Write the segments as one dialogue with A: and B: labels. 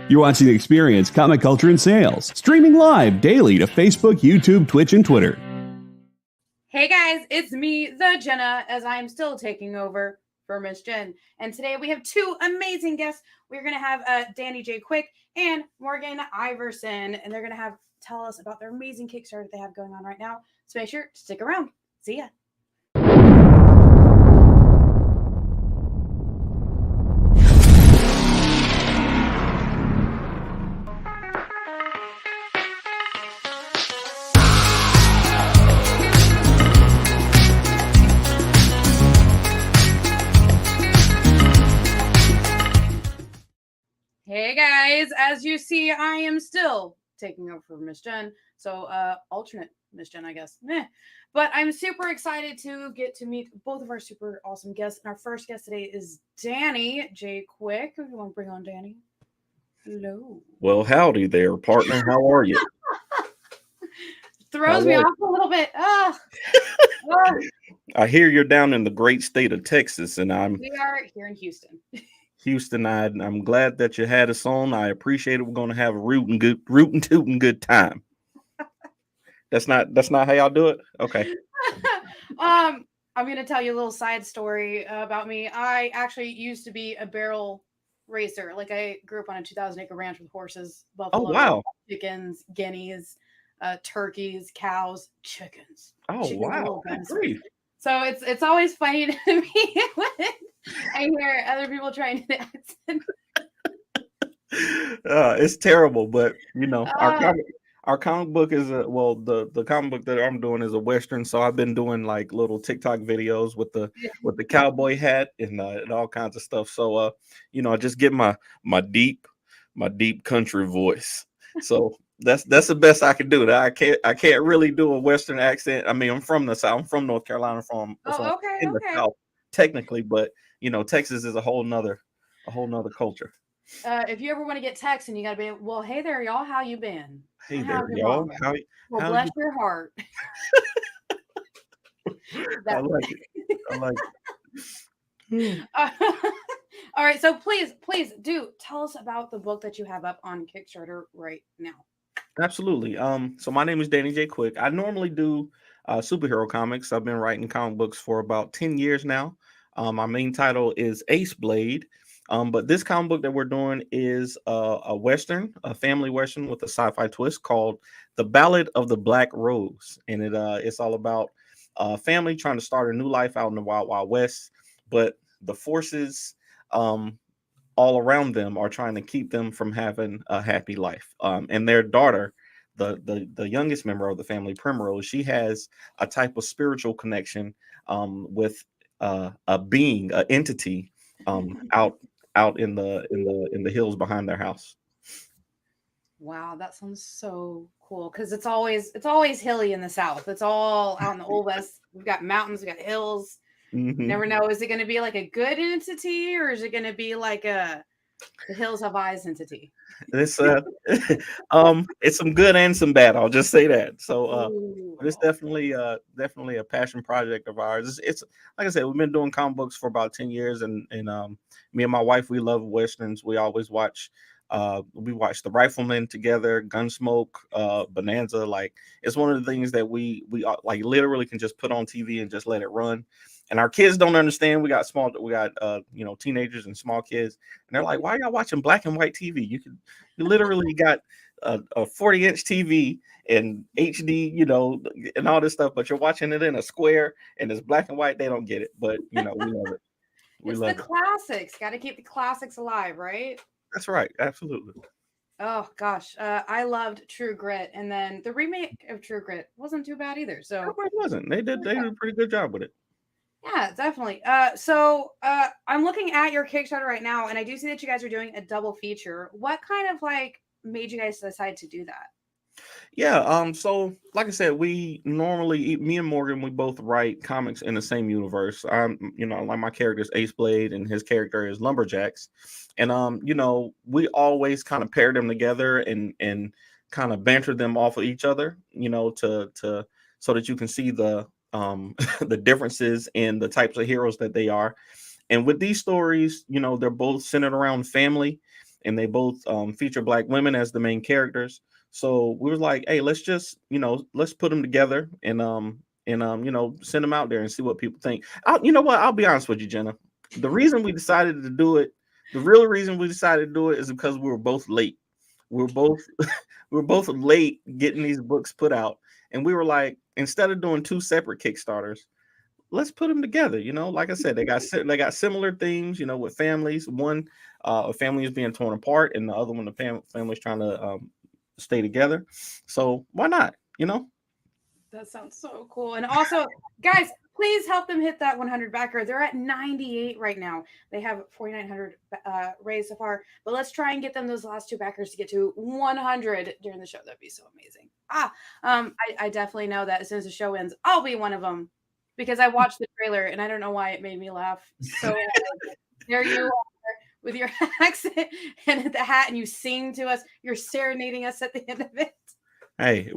A: You're watching The Experience Comic Culture and Sales, streaming live daily to Facebook, YouTube, Twitch, and Twitter.
B: Hey guys, it's me, the Jenna, as I am still taking over for Miss Jen. And today we have two amazing guests. We're going to have Danny J. Quick and Morgan Iverson, and they're going to tell us about their amazing Kickstarter they have going on right now. So make sure to stick around. See ya. Hey guys, as you see, I am still taking over for Miss Jen. So alternate Miss Jen, I guess. But I'm super excited to get to meet both of our super awesome guests. And our first guest today is Danny J. Quick. If you want to bring on Danny. Hello.
C: Well, howdy there, partner. How are you?
B: Throws me off a little bit.
C: I hear you're down in the great state of Texas, and
B: we are here in Houston.
C: Houston, I'm glad that you had us on. I appreciate it. We're going to have a rootin' tootin' good time. That's not how y'all do it? Okay.
B: I'm going to tell you a little side story about me. I actually used to be a barrel racer. Like I grew up on a 2,000-acre ranch with horses, buffalo, chickens, guineas, turkeys, cows, chickens.
C: Wow.
B: So it's always funny to me when I hear other people trying to accent.
C: It's terrible, but you know, our comic book is the comic book that I'm doing is a Western. So I've been doing like little TikTok videos with the cowboy hat and all kinds of stuff. So you know, I just get my deep country voice. So that's the best I can do. I can't really do a Western accent. I mean, I'm from the South. I'm from North Carolina. The South technically, but you know, Texas is a whole nother culture.
B: If you ever want to get Texan, you gotta be, well, hey there, y'all, how you been?
C: Hey there, y'all.
B: Well, bless your heart.
C: I like it.
B: All right, so please do tell us about the book that you have up on Kickstarter right now.
C: Absolutely. So my name is Danny J. Quick. I normally do superhero comics. I've been writing comic books for about 10 years now. My main title is Ace Blade. But this comic book that we're doing is a Western, a family Western with a sci-fi twist called The Ballad of the Black Rose. And it's all about family trying to start a new life out in the Wild Wild West. But the forces all around them are trying to keep them from having a happy life. And their daughter, the youngest member of the family, Primrose, she has a type of spiritual connection with a being, an entity out in the hills behind their house.
B: Wow, that sounds so cool because it's always hilly in the South. It's all out in the Old West. We've got mountains, we've got hills.
C: Mm-hmm.
B: You never know. Is it going to be like a good entity or is it going to be like the Hills Have Eyes entity?
C: It's it's some good and some bad. I'll just say that. So but it's definitely a passion project of ours. It's like I said, we've been doing comic books for about 10 years, and me and my wife, we love Westerns. We always watch. We watch The Rifleman together, Gunsmoke, Bonanza. Like it's one of the things that we like literally can just put on TV and just let it run. And our kids don't understand. We got teenagers and small kids, and they're like, "Why are y'all watching black and white TV? You literally got a 40-inch TV and HD, and all this stuff, but you're watching it in a square and it's black and white." They don't get it, but we love it.
B: It's the classics. Got to keep the classics alive, right?
C: That's right. Absolutely.
B: Oh gosh, I loved True Grit, and then the remake of True Grit wasn't too bad either. So
C: it wasn't. They did a pretty good job with it.
B: Yeah, definitely. So I'm looking at your Kickstarter right now, and I do see that you guys are doing a double feature. What kind of made you guys decide to do that?
C: Yeah. So like I said, we normally, me and Morgan, we both write comics in the same universe. Like my character is Ace Blade and his character is Lumberjacks. And, we always kind of pair them together and kind of banter them off of each other, so that you can see the the differences in the types of heroes that they are. And with these stories, they're both centered around family. and they both feature Black women as the main characters. So we were like, hey, let's just, let's put them together and send them out there and see what people think. You know what? I'll be honest with you, Jenna. The reason we decided to do it, the real reason we decided to do it is because we were both late. We were both we were both late getting these books put out, and we were like, instead of doing two separate Kickstarters, let's put them together. Like I said, they got similar themes. With families. One, a family is being torn apart, and the other one, the family's trying to stay together. So why not?
B: That sounds so cool. And also, guys, please help them hit that 100 backer. They're at 98 right now. They have 4,900 raised so far. But let's try and get them those last two backers to get to 100 during the show. That'd be so amazing. I definitely know that as soon as the show ends, I'll be one of them because I watched the trailer and I don't know why it made me laugh. So there you are with your accent and the hat, and you sing to us. You're serenading us at the end of it.
C: Hey,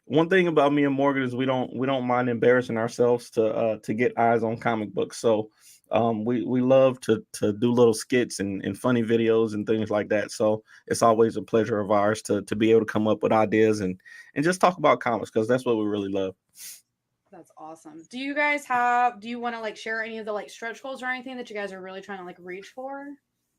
C: one thing about me and Morgan is we don't mind embarrassing ourselves to get eyes on comic books. So we love to do little skits and funny videos and things like that. So it's always a pleasure of ours to be able to come up with ideas and just talk about comics, because that's what we really love.
B: That's awesome. Do you want to like share any of the like stretch goals or anything that you guys are really trying to like reach for?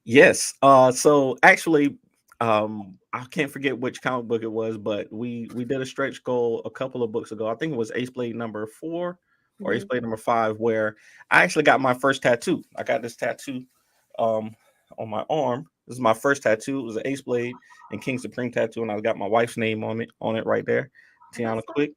C: Yes. So actually, I can't forget which comic book it was, but we did a stretch goal a couple of books ago. I think it was Ace Blade number 4 or Ace Blade number 5, where I actually got my first tattoo. I got this tattoo on my arm. This is my first tattoo. It was an Ace Blade and King Supreme tattoo, and I got my wife's name on it right there, Tiana Quick.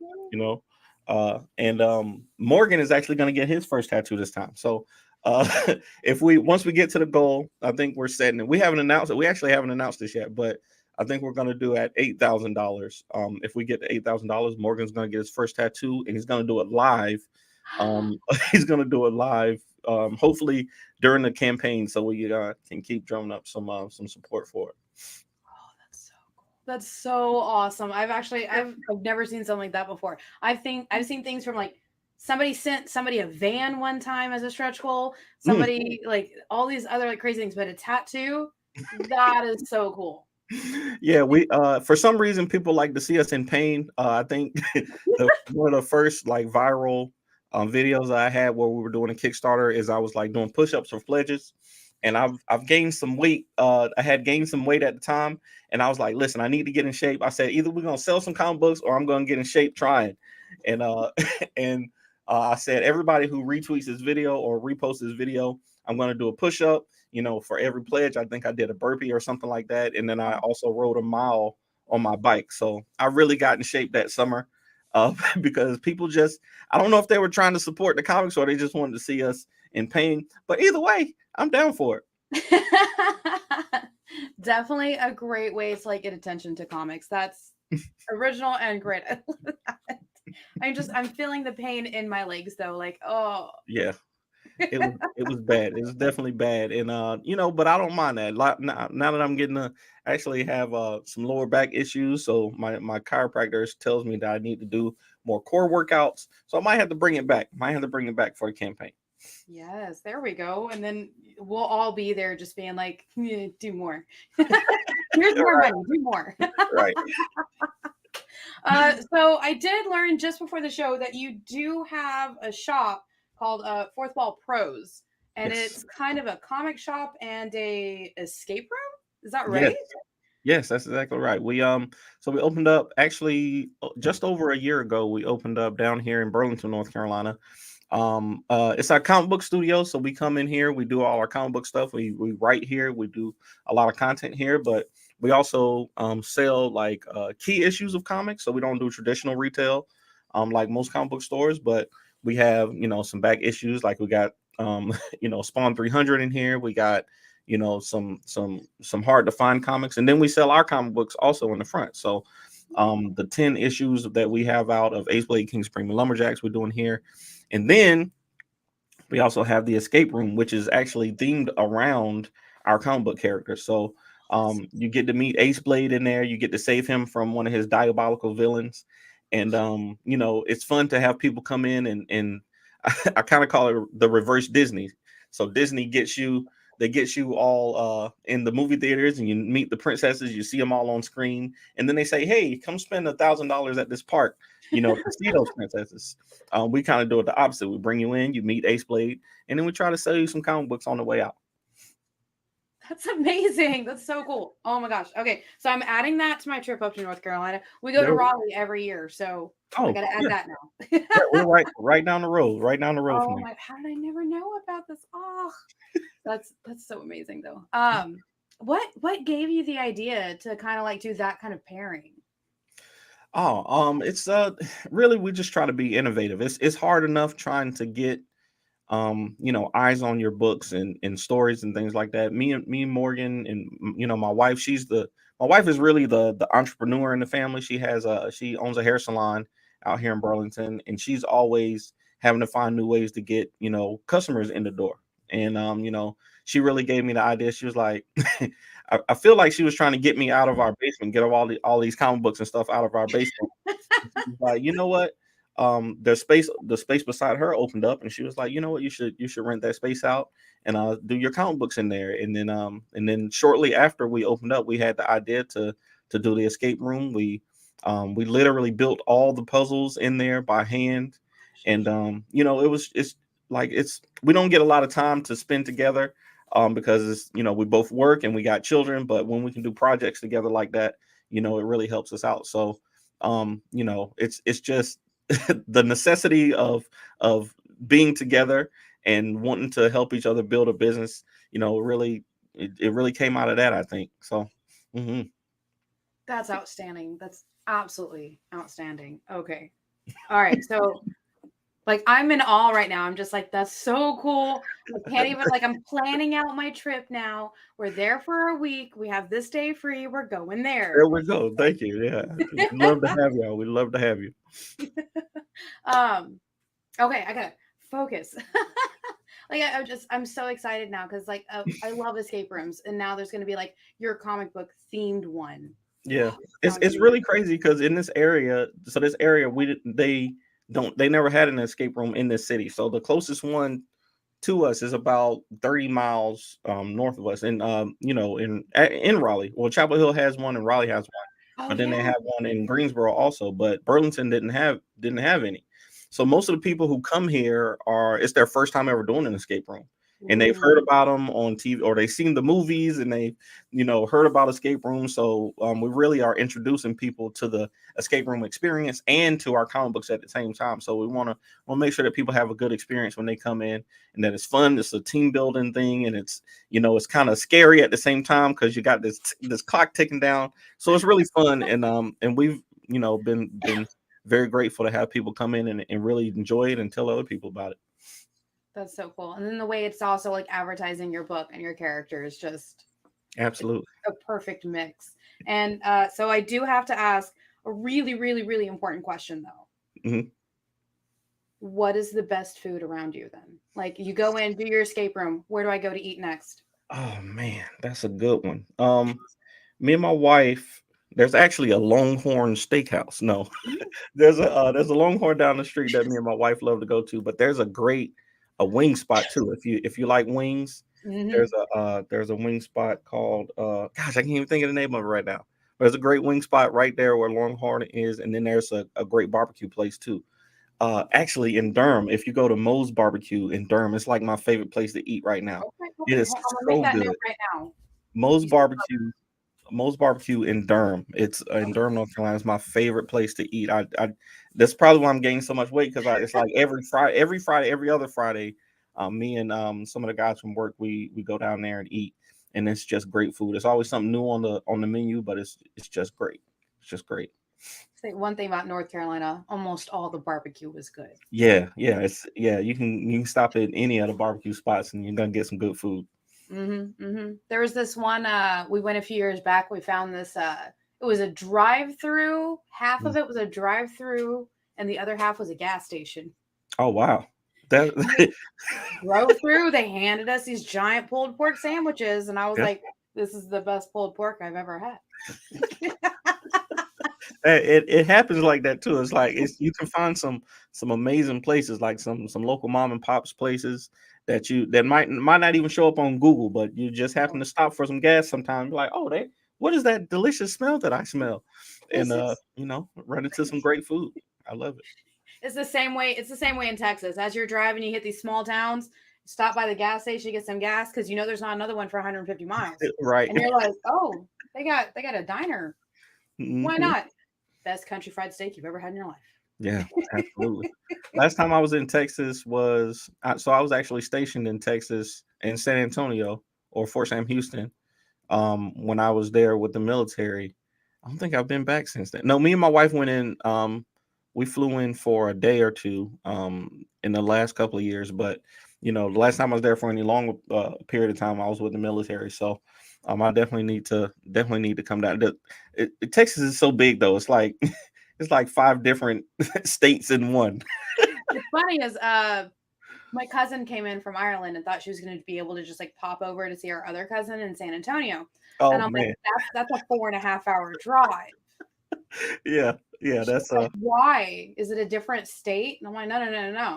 C: And Morgan is actually going to get his first tattoo this time. So once we get to the goal, I think we're setting it. We haven't announced it. We actually haven't announced this yet, but I think we're going to do at $8,000. If we get to $8,000, Morgan's going to get his first tattoo, and he's going to do it live. He's going to do it live, hopefully during the campaign, so we can keep drumming up some support for it.
B: That's so awesome. I've never seen something like that before. I've seen things from like somebody sent somebody a van one time as a stretch goal. Somebody like all these other like crazy things, but a tattoo, that is so cool.
C: Yeah, we for some reason people like to see us in pain. I think one of the first like viral videos I had where we were doing a Kickstarter is I was like doing push-ups for pledges. And I've gained some weight. I had gained some weight at the time, and I was like, "Listen, I need to get in shape." I said, "Either we're gonna sell some comic books, or I'm gonna get in shape trying." And I said, "Everybody who retweets this video or reposts this video, I'm gonna do a push-up. For every pledge." I think I did a burpee or something like that, and then I also rode a mile on my bike. So I really got in shape that summer, because people I don't know if they were trying to support the comics or they just wanted to see us in pain. But either way, I'm down for
B: it. Definitely a great way to like get attention to comics. That's original and great. I love that. I'm feeling the pain in my legs though. Like, oh
C: yeah, it was bad. It was definitely bad. And but I don't mind that. Now that I'm getting to actually have some lower back issues, so my chiropractor tells me that I need to do more core workouts. So I might have to bring it back. For the campaign.
B: Yes, there we go. And then we'll all be there just being like, do more. Here's more money, do more.
C: Right.
B: So I did learn just before the show that you do have a shop called Fourth Wall Pros. And
C: yes.
B: It's kind of a comic shop and a escape room. Is that right?
C: Yes, that's exactly right. We opened up actually just over a year ago. We opened up down here in Burlington, North Carolina. It's our comic book studio, so we come in here, we do all our comic book stuff, we write here, we do a lot of content here, but we also sell like key issues of comics. So we don't do traditional retail like most comic book stores, but we have some back issues, like we got Spawn 300 in here, we got some hard to find comics, and then we sell our comic books also in the front. So the 10 issues that we have out of Ace Blade, King Supreme, and Lumberjacks we're doing here. And then we also have the escape room, which is actually themed around our comic book characters. So you get to meet Ace Blade in there. You get to save him from one of his diabolical villains. And, it's fun to have people come in and I kind of call it the reverse Disney. So Disney gets you that gets you all in the movie theaters, and you meet the princesses, you see them all on screen, and then they say, hey, come spend $1,000 at this park, to see those princesses. We kind of do it the opposite. We bring you in, you meet Ace Blade, and then we try to sell you some comic books on the way out.
B: That's amazing. That's so cool. Oh my gosh. Okay. So I'm adding that to my trip up to North Carolina. We go to Raleigh every year. So I got to add that now.
C: Yeah, we're right down the road,
B: Oh
C: from
B: my, how did I never know about this? Oh, that's so amazing though. What gave you the idea to kind of like do that kind of pairing?
C: It's really, we just try to be innovative. It's hard enough trying to get eyes on your books and stories and things like that. Me and Morgan and my wife, my wife is really the entrepreneur in the family. She owns a hair salon out here in Burlington, and she's always having to find new ways to get customers in the door. And she really gave me the idea. She was like, I feel like she was trying to get me out of our basement, get all these comic books and stuff out of our basement. Like, you know what? The space beside her opened up, and she was like, you know what, you should rent that space out and do your comic books in there. And then shortly after we opened up, we had the idea to do the escape room. We literally built all the puzzles in there by hand. And we don't get a lot of time to spend together because we both work and we got children, but when we can do projects together like that, it really helps us out. So it's just the necessity of being together and wanting to help each other build a business. It really came out of that, I think. So
B: That's outstanding. That's absolutely outstanding. Okay. All right. So like I'm in awe right now. I'm just like, that's so cool. I can't even I'm planning out my trip now. We're there for a week. We have this day free. We're going there.
C: There we go. Thank you. Yeah. We'd love to have y'all. We'd love to have you.
B: Okay, I gotta focus. I'm so excited now because I love escape rooms, and now there's gonna be your comic book themed one.
C: Yeah, it's really crazy because in this area, they never had an escape room in this city. So the closest one to us is about 30 miles north of us, and in Raleigh. Well, Chapel Hill has one, and Raleigh has one. But then they have one in Greensboro also, but Burlington didn't have any. So most of the people who come here it's their first time ever doing an escape room. And they've heard about them on TV, or they've seen the movies, and they, heard about escape rooms. So we really are introducing people to the escape room experience and to our comic books at the same time. So we want to make sure that people have a good experience when they come in, and that it's fun. It's a team building thing, and it's it's kind of scary at the same time because you got this clock ticking down. So it's really fun, and we've been very grateful to have people come in and really enjoy it and tell other people about it.
B: That's so cool. And then the way it's also advertising your book and your character is just
C: absolutely
B: a perfect mix. And so I do have to ask a really, really, really important question though.
C: Mm-hmm.
B: What is the best food around you then? You go in, do your escape room. Where do I go to eat next?
C: Oh man, that's a good one. Me and my wife, there's actually a Longhorn Steakhouse. No, there's a Longhorn down the street that me and my wife love to go to, but there's a wing spot too. If you like wings, there's a wing spot called I can't even think of the name of it right now. But there's a great wing spot right there where Longhorn is, and then there's a great barbecue place too. Actually in Durham, if you go to Moe's Barbecue in Durham, it's like my favorite place to eat right now.
B: Okay.
C: It is so good.
B: Right now.
C: Moe's Barbecue in Durham. It's in Durham, North Carolina. It's my favorite place to eat. That's probably why I'm gaining so much weight, because it's like every other Friday, me and some of the guys from work, we go down there and eat, and it's just great food. It's always something new on the menu, but it's just great. It's just great.
B: Say one thing about North Carolina, almost all the barbecue was good.
C: Yeah. You can stop at any of the barbecue spots and you're gonna get some good food.
B: There was this one we went a few years back. We found this it was a drive-through. Half of it was a drive-through and the other half was a gas station.
C: Oh wow.
B: Drove through, they handed us these giant pulled pork sandwiches, and I was like, this is the best pulled pork I've ever had.
C: It happens like that too. It's like you can find some amazing places, like some local mom and pops places that might not even show up on Google, but you just happen to stop for some gas sometimes. Like, oh, what is that delicious smell that I smell? And run into some great food. I love it.
B: It's the same way. It's the same way in Texas. As you're driving, you hit these small towns. Stop by the gas station, get some gas because you know there's not another one for 150 miles.
C: Right.
B: And you're like, oh, they got a diner.
C: Mm-hmm.
B: Why not? Best country fried steak you've ever had in your life.
C: Yeah, absolutely. Last time I was in Texas was I was actually stationed in Texas in San Antonio or Fort Sam Houston. When I was there with the military. I don't think I've been back since then. No, me and my wife went in. We flew in for a day or two in the last couple of years, but the last time I was there for any long period of time, I was with the military. So I definitely need to come down. Texas is so big though. It's like it's like 5 different states in one.
B: What's funny is my cousin came in from Ireland and thought she was going to be able to just like pop over to see our other cousin in San Antonio.
C: Oh,
B: and I'm
C: man.
B: like, that's a 4.5-hour drive.
C: Yeah, that's
B: like, why? Is it a different state? And I'm like,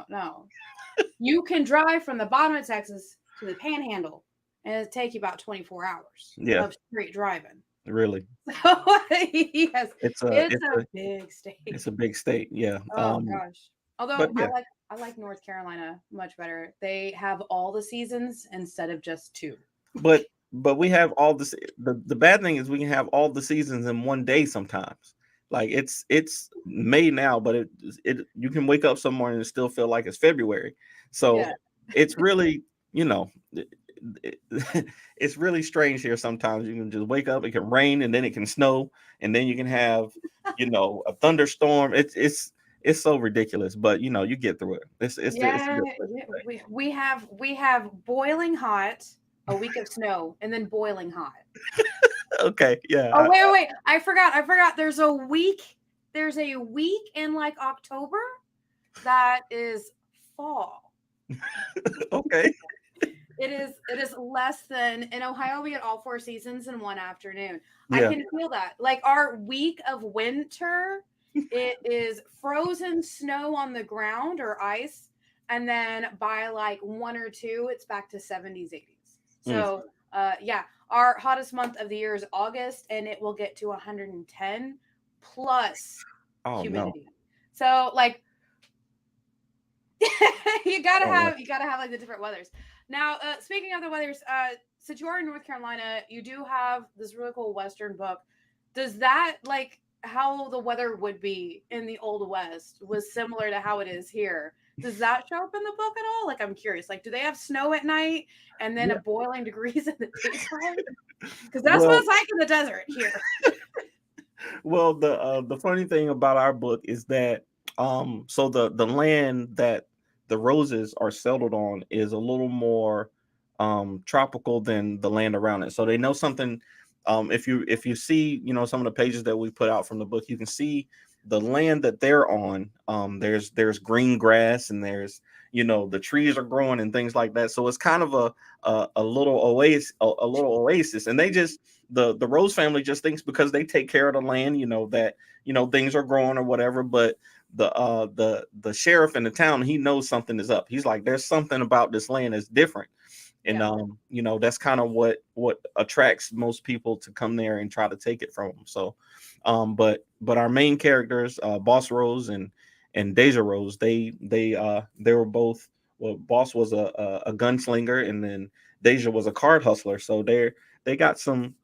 B: no. You can drive from the bottom of Texas to the Panhandle, and it'll take you about 24 hours of straight driving.
C: Really?
B: So, yes, it's a big state.
C: It's a big state, yeah.
B: Oh gosh. Although
C: yeah.
B: I like North Carolina much better. They have all the seasons instead of just 2.
C: But we have all this. The bad thing is we can have all the seasons in one day sometimes. Like it's May now, but it you can wake up some morning and still feel like it's February. So it's really, it's really strange here sometimes. You can just wake up, it can rain, and then it can snow, and then you can have, a thunderstorm. It's so ridiculous, but you get through it.
B: We have boiling hot, a week of snow, and then boiling hot.
C: Okay, yeah.
B: Oh wait! I forgot. There's a week in like October that is fall.
C: Okay.
B: It is less than in Ohio. We get all 4 seasons in one afternoon.
C: Yeah.
B: I can feel that. Like our week of winter, it is frozen snow on the ground or ice, and then by like 1 or 2, it's back to 70s, 80s. So our hottest month of the year is August, and it will get to 110 plus humidity.
C: No.
B: So like you gotta have like the different weathers. Now, speaking of the weathers, since you are in North Carolina, you do have this really cool Western book. Does that like how the weather would be in the Old West was similar to how it is here? Does that show up in the book at all? Like, I'm curious. Like, do they have snow at night and then a boiling degrees in the daytime? Because that's what it's like in the desert here.
C: Well, the funny thing about our book is that so the land that the roses are settled on is a little more tropical than the land around it. So they know something. If you see, some of the pages that we put out from the book, you can see the land that they're on. There's green grass and there's the trees are growing and things like that. So it's kind of a little oasis, and they just the Rose family just thinks because they take care of the land, that things are growing or whatever. But the sheriff in the town, he knows something is up. He's like, there's something about this land that's different. And that's kind of what attracts most people to come there and try to take it from them. So but our main characters, Boss Rose and Deja Rose, they were both, well, Boss was a gunslinger, and then Deja was a card hustler. So they got some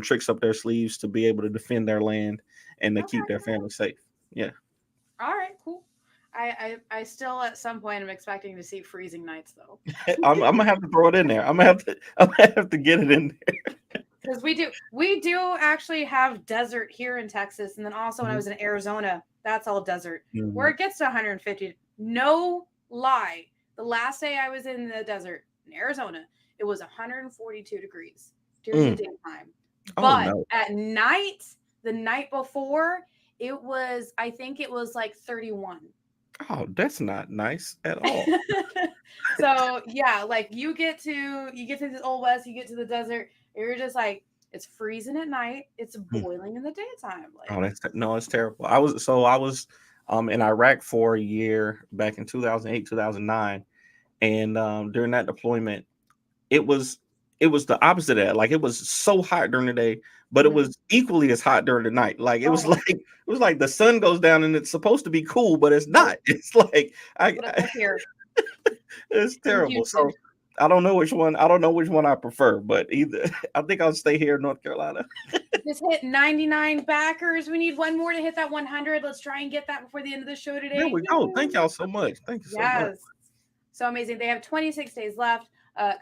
C: tricks up their sleeves to be able to defend their land and to keep their family safe. Yeah.
B: All right, cool. I still at some point am expecting to see freezing nights though.
C: I'm gonna have to throw it in there. I'm gonna have to get it in there.
B: Because we do actually have desert here in Texas, and then also when I was in Arizona, that's all desert. Where it gets to 150. No lie, the last day I was in the desert in Arizona, it was 142 degrees during the daytime. But at night, the night before, I think it was like 31.
C: Oh, that's not nice at all.
B: So yeah, like you get to the Old West, you get to the desert, you're just like, it's freezing at night, it's boiling in the daytime. Like,
C: it's terrible. I was in Iraq for a year back in 2008, 2009, and during that deployment, it was the opposite of that. Like it was so hot during the day, but it was equally as hot during the night. Like it was like the sun goes down and it's supposed to be cool, but it's not. It's like
B: here.
C: It's terrible. So I don't know which one. I don't know which one I prefer, but either I think I'll stay here in North Carolina.
B: Just hit 99 backers. We need one more to hit that 100. Let's try and get that before the end of the show today.
C: There we go. Thank y'all so much. Thank you so much.
B: So amazing. They have 26 days left.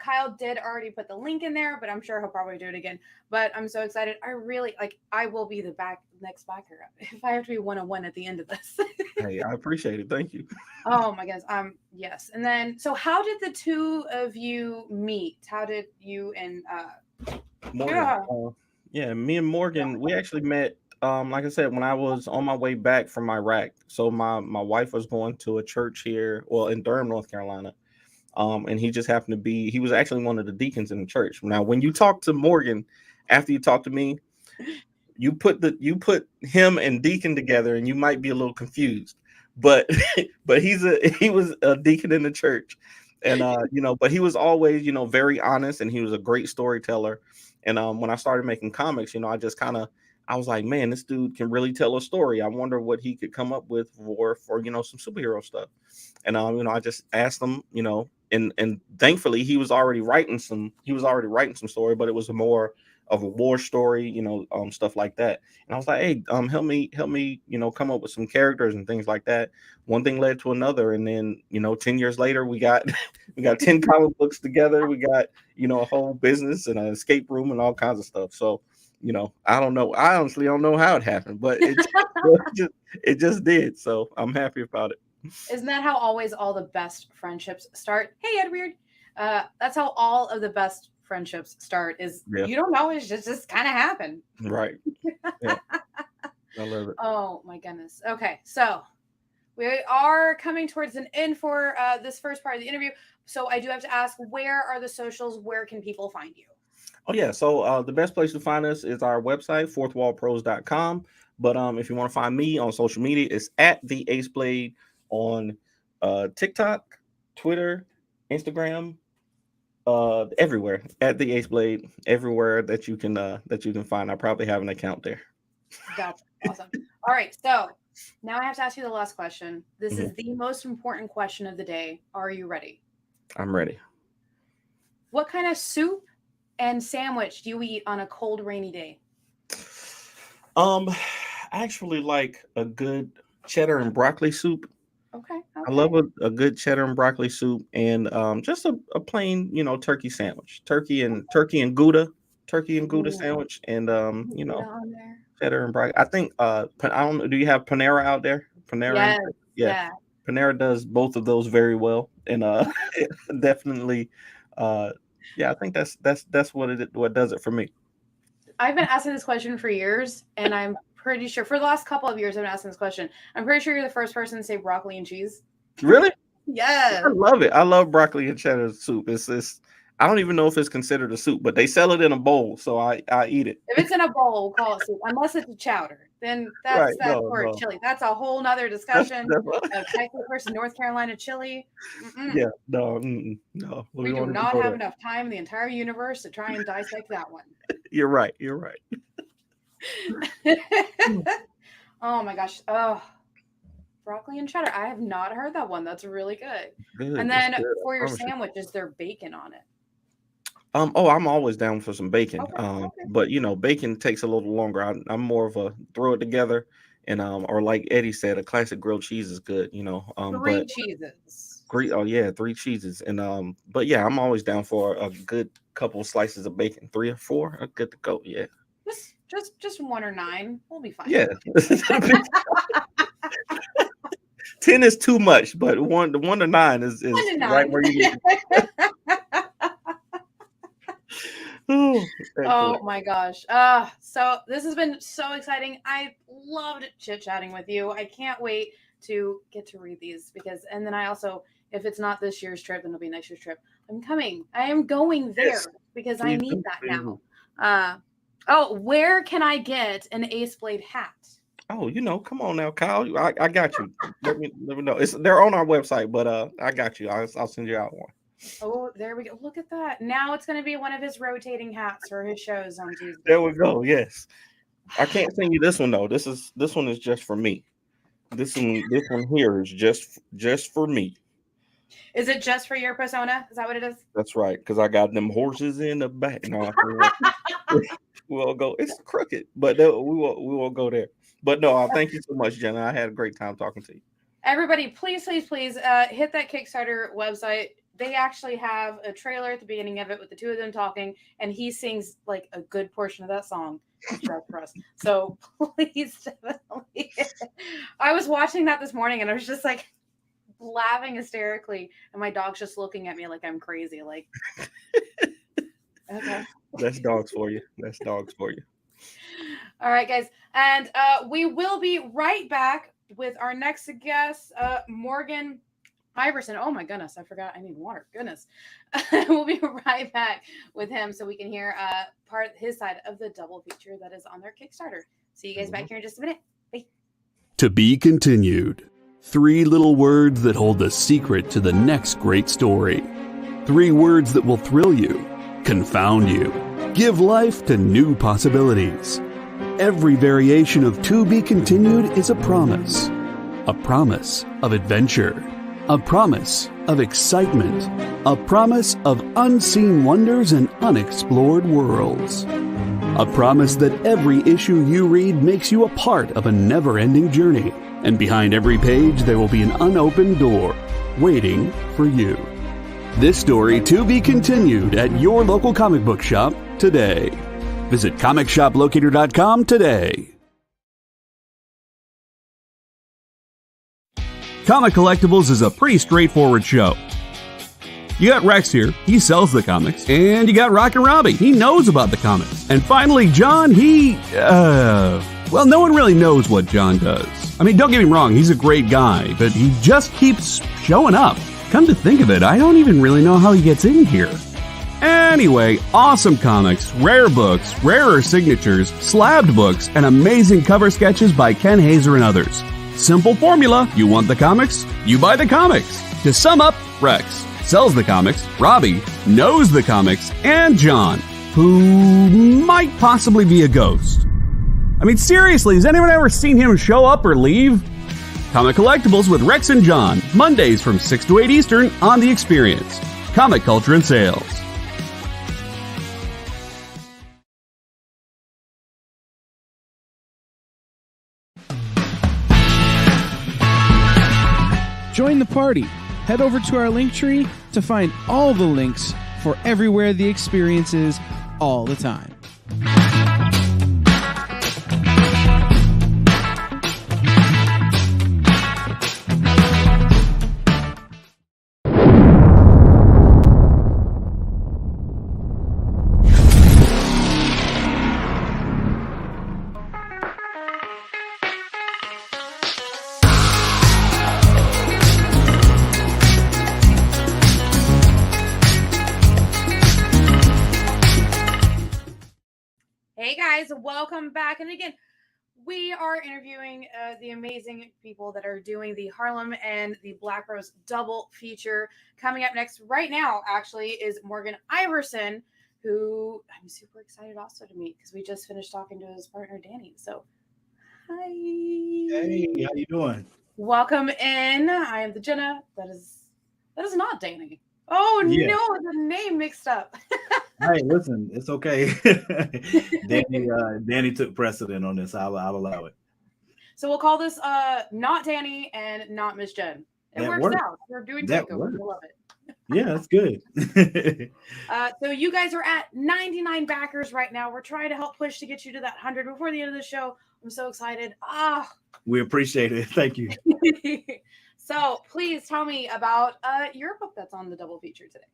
B: Kyle did already put the link in there, but I'm sure he'll probably do it again. But I'm so excited. I will be the next backer if I have to be 101 at the end of this.
C: Hey, I appreciate it. Thank you.
B: Oh my goodness. Yes. And then, so how did the two of you meet? How did you and
C: Morgan? Me and Morgan, we actually met. Like I said, when I was on my way back from Iraq. So my wife was going to a church here, in Durham, North Carolina. And he just happened to be, he was actually one of the deacons in the church. Now, when you talk to Morgan, after you talk to me, you put him and deacon together and you might be a little confused, but he was a deacon in the church, and but he was always, very honest, and he was a great storyteller. And when I started making comics, I was like, man, this dude can really tell a story. I wonder what he could come up with for some superhero stuff. And I just asked him, and thankfully he was already writing some story, but it was more of a war story, stuff like that. And I was like, hey, help me, come up with some characters and things like that. One thing led to another, and then 10 years later, we got 10 comic books together. We got a whole business and an escape room and all kinds of stuff. So I don't know. I honestly don't know how it happened, but it just did. So I'm happy about it.
B: Isn't that how always all the best friendships start? Hey, Edward. That's how all of the best friendships start. You don't know, it's just kind of happen.
C: Right. Yeah. I love it.
B: Oh my goodness. Okay, so we are coming towards an end for this first part of the interview. So I do have to ask, where are the socials? Where can people find you?
C: Oh yeah, so the best place to find us is our website, fourthwallpros.com. But if you want to find me on social media, it's at the Ace Blade on TikTok, Twitter, Instagram, everywhere, at the Ace Blade, everywhere that you can find. I probably have an account there.
B: Gotcha. Awesome. All right, so now I have to ask you the last question. This is the most important question of the day. Are you ready?
C: I'm ready.
B: What kind of soup and sandwich do you eat on a cold, rainy day?
C: I actually like a good cheddar and broccoli soup.
B: Okay.
C: I love a good cheddar and broccoli soup, and just a plain, turkey sandwich, turkey and Gouda sandwich, and cheddar and broccoli. I think I don't know. Do you have Panera out there? Panera.
B: Yes.
C: Yeah. Panera does both of those very well, and definitely, I think that's what does it for me.
B: I've been asking this question for years, and I'm pretty sure for the last couple of years I've been asking this question. I'm pretty sure you're the first person to say broccoli and cheese.
C: Really?
B: Yes.
C: I love it. I love broccoli and cheddar soup. It's I don't even know if it's considered a soup, but they sell it in a bowl, so I eat it.
B: If it's in a bowl, we'll call it soup. Unless it's a chowder, then that's for chili. That's a whole nother discussion of Texas versus North Carolina chili.
C: Yeah, no.
B: We do not have enough time in the entire universe to try and dissect that one.
C: You're right.
B: Oh my gosh. Oh, broccoli and cheddar. I have not heard that one. That's really good. And then for your sandwich, is there bacon on it?
C: I'm always down for some bacon.
B: Okay.
C: But bacon takes a little longer. I'm more of a throw it together, and or like Eddie said, a classic grilled cheese is good.
B: Three cheeses.
C: Great. Oh yeah, 3 cheeses, and but yeah, I'm always down for a good couple of slices of bacon, 3 or 4, are good to go. Yeah.
B: Just 1 or 9, we'll be fine.
C: Yeah. 10 is too much, but 1 to 9 is right where you need.
B: Oh my gosh. So this has been so exciting. I loved chit-chatting with you. I can't wait to get to read these and then I also, if it's not this year's trip, then it'll be next year's trip. I'm coming. I am going there because I need that now. Where can I get an Ace Blade hat?
C: Oh, come on now, Kyle. I got you. Let me know. They're on our website, but I got you. I'll send you out one.
B: Oh, there we go. Look at that. Now it's going to be one of his rotating hats for his shows on Tuesday.
C: There we go. Yes. I can't send you this one though. This one is just for me. This one here is just for me.
B: Is it just for your persona? Is that what it is?
C: That's right, because I got them horses in the back. No, we'll go. It's crooked, but we will go there. But no, thank you so much, Jenna. I had a great time talking to you.
B: Everybody, please hit that Kickstarter website. They actually have a trailer at the beginning of it with the two of them talking, and he sings like a good portion of that song for us. So please, definitely. I was watching that this morning, and I was just like laughing hysterically, and my dog's just looking at me like I'm crazy. Like, okay,
C: that's dogs for you.
B: All right, guys, and we will be right back with our next guest, Morgan Iverson. Oh my goodness, I forgot I need water. Goodness. We'll be right back with him so we can hear his side of the double feature that is on their Kickstarter. See you guys back here in just a minute. Bye.
A: To be continued. 3 little words that hold the secret to the next great story. 3 words that will thrill you, confound you, give life to new possibilities. Every variation of To Be Continued is a promise of adventure, a promise of excitement, a promise of unseen wonders and unexplored worlds. A promise that every issue you read makes you a part of a never-ending journey, and behind every page there will be an unopened door waiting for you. This story to be continued at your local comic book shop today. Visit comicshoplocator.com today. Comic Collectibles is a pretty straightforward show. You got Rex here, he sells the comics, and you got Rockin' Robbie, he knows about the comics. And finally, John, well, no one really knows what John does. I mean, don't get me wrong, he's a great guy, but he just keeps showing up. Come to think of it, I don't even really know how he gets in here. Anyway, awesome comics, rare books, rarer signatures, slabbed books, and amazing cover sketches by Ken Hazer and others. Simple formula, you want the comics, you buy the comics. To sum up, Rex sells the comics, Robbie knows the comics, and John, who might possibly be a ghost. I mean, seriously, has anyone ever seen him show up or leave? Comic Collectibles with Rex and John, Mondays from 6 to 8 Eastern on The Experience. Comic Culture and Sales.
D: Join the party. Head over to our Linktree to find all the links for everywhere The Experience is all the time.
B: Hey guys, welcome back. And again, we are interviewing the amazing people that are doing the Harlem and the Black Rose double feature. Coming up next right now, actually, is Morgan Iverson, who I'm super excited also to meet because we just finished talking to his partner, Danny. So, hi.
E: Hey, how you doing?
B: Welcome in. I am the Jenna. That is not Danny. Oh,
E: Yeah.
B: no, the name mixed up.
E: Hey, listen, it's okay. Danny took precedent on this. I'll allow it.
B: So we'll call this not Danny and not Miss Jen. It
E: That
B: works
E: works.
B: out. We're doing
E: That
B: takeover.
E: works.
B: I love it.
E: Yeah, that's good.
B: So you guys are at 99 backers right now. We're trying to help push to get you to that 100 before the end of the show. I'm so excited.
E: We appreciate it. Thank you.
B: So please tell me about your book that's on the double feature today.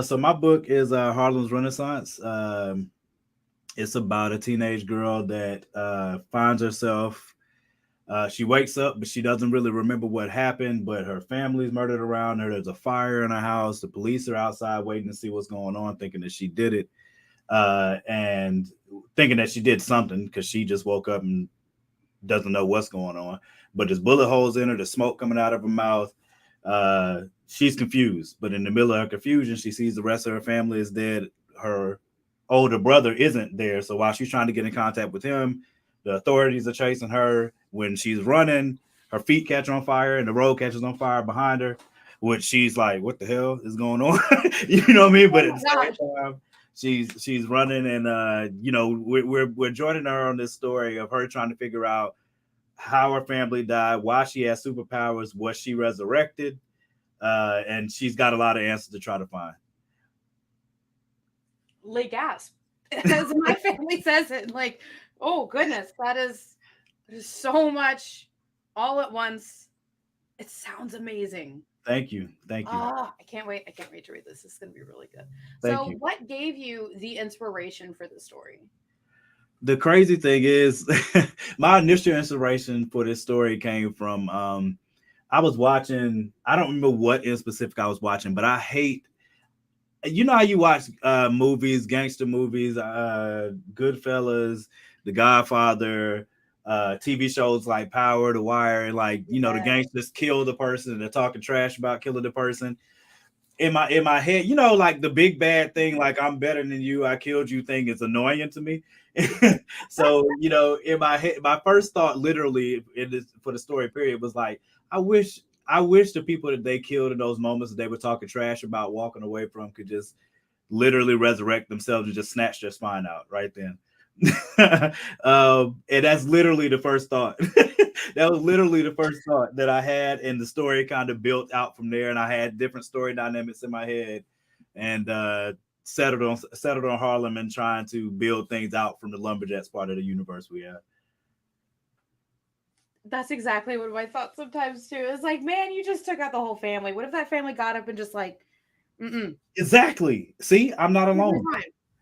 E: So my book is Harlem's Renaissance. It's about a teenage girl that finds herself. She wakes up, but she doesn't really remember what happened. But her family's murdered around her. There's a fire in her house. The police are outside waiting to see what's going on, thinking that she did it, and thinking that she did something because she just woke up and doesn't know what's going on. But there's bullet holes in her, the smoke coming out of her mouth. She's confused, but in the middle of her confusion, she sees the rest of her family is dead. Her older brother isn't there. So while she's trying to get in contact with him, the authorities are chasing her. When she's running, her feet catch on fire and the road catches on fire behind her, which she's like, what the hell is going on? You know what I mean? But at the same time, she's running, and you know, we're joining her on this story of her trying to figure out how her family died, why she has superpowers, was she resurrected, and she's got a lot of answers to try to find.
B: Like gasp, as my family says it. Like, oh goodness, that is so much all at once. It sounds amazing.
E: Thank you.
B: Oh, I can't wait to read this. This is going to be really good.
E: Thank you.
B: What gave you the inspiration for the story?
E: The crazy thing is, my initial inspiration for this story came from, I was watching, I don't remember what in specific I was watching, but I hate, you know how you watch movies, gangster movies, Goodfellas, The Godfather, TV shows like Power, The Wire, like, you know, the gangsters kill the person and they're talking trash about killing the person. In my head, you know, like the big bad thing, like I'm better than you, I killed you thing is annoying to me. So, you know, in my head, my first thought literally for the story period was like, I wish the people that they killed in those moments that they were talking trash about walking away from could just literally resurrect themselves and just snatch their spine out right then. And that's literally the first thought. That was literally the first thought that I had, and the story kind of built out from there. And I had different story dynamics in my head, and settled on Harlem and trying to build things out from the Lumberjacks part of the universe we have.
B: That's exactly what my thoughts sometimes too. It's like, man, you just took out the whole family. What if that family got up and just like,
E: Exactly. See, I'm not alone.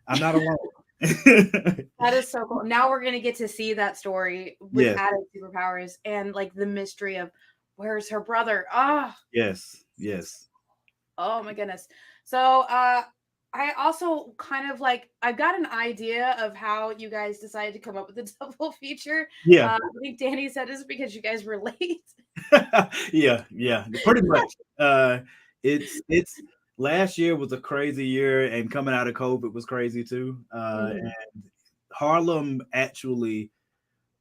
E: I'm not alone.
B: That is so cool. Now we're gonna get to see that story with added superpowers and like the mystery of where's her brother.
E: Yes.
B: Oh my goodness. So I also kind of like, I've got an idea of how you guys decided to come up with the double feature. I think Danny said it's because you guys were late.
E: yeah, pretty much. It's last year was a crazy year, and coming out of COVID was crazy too. And Harlem actually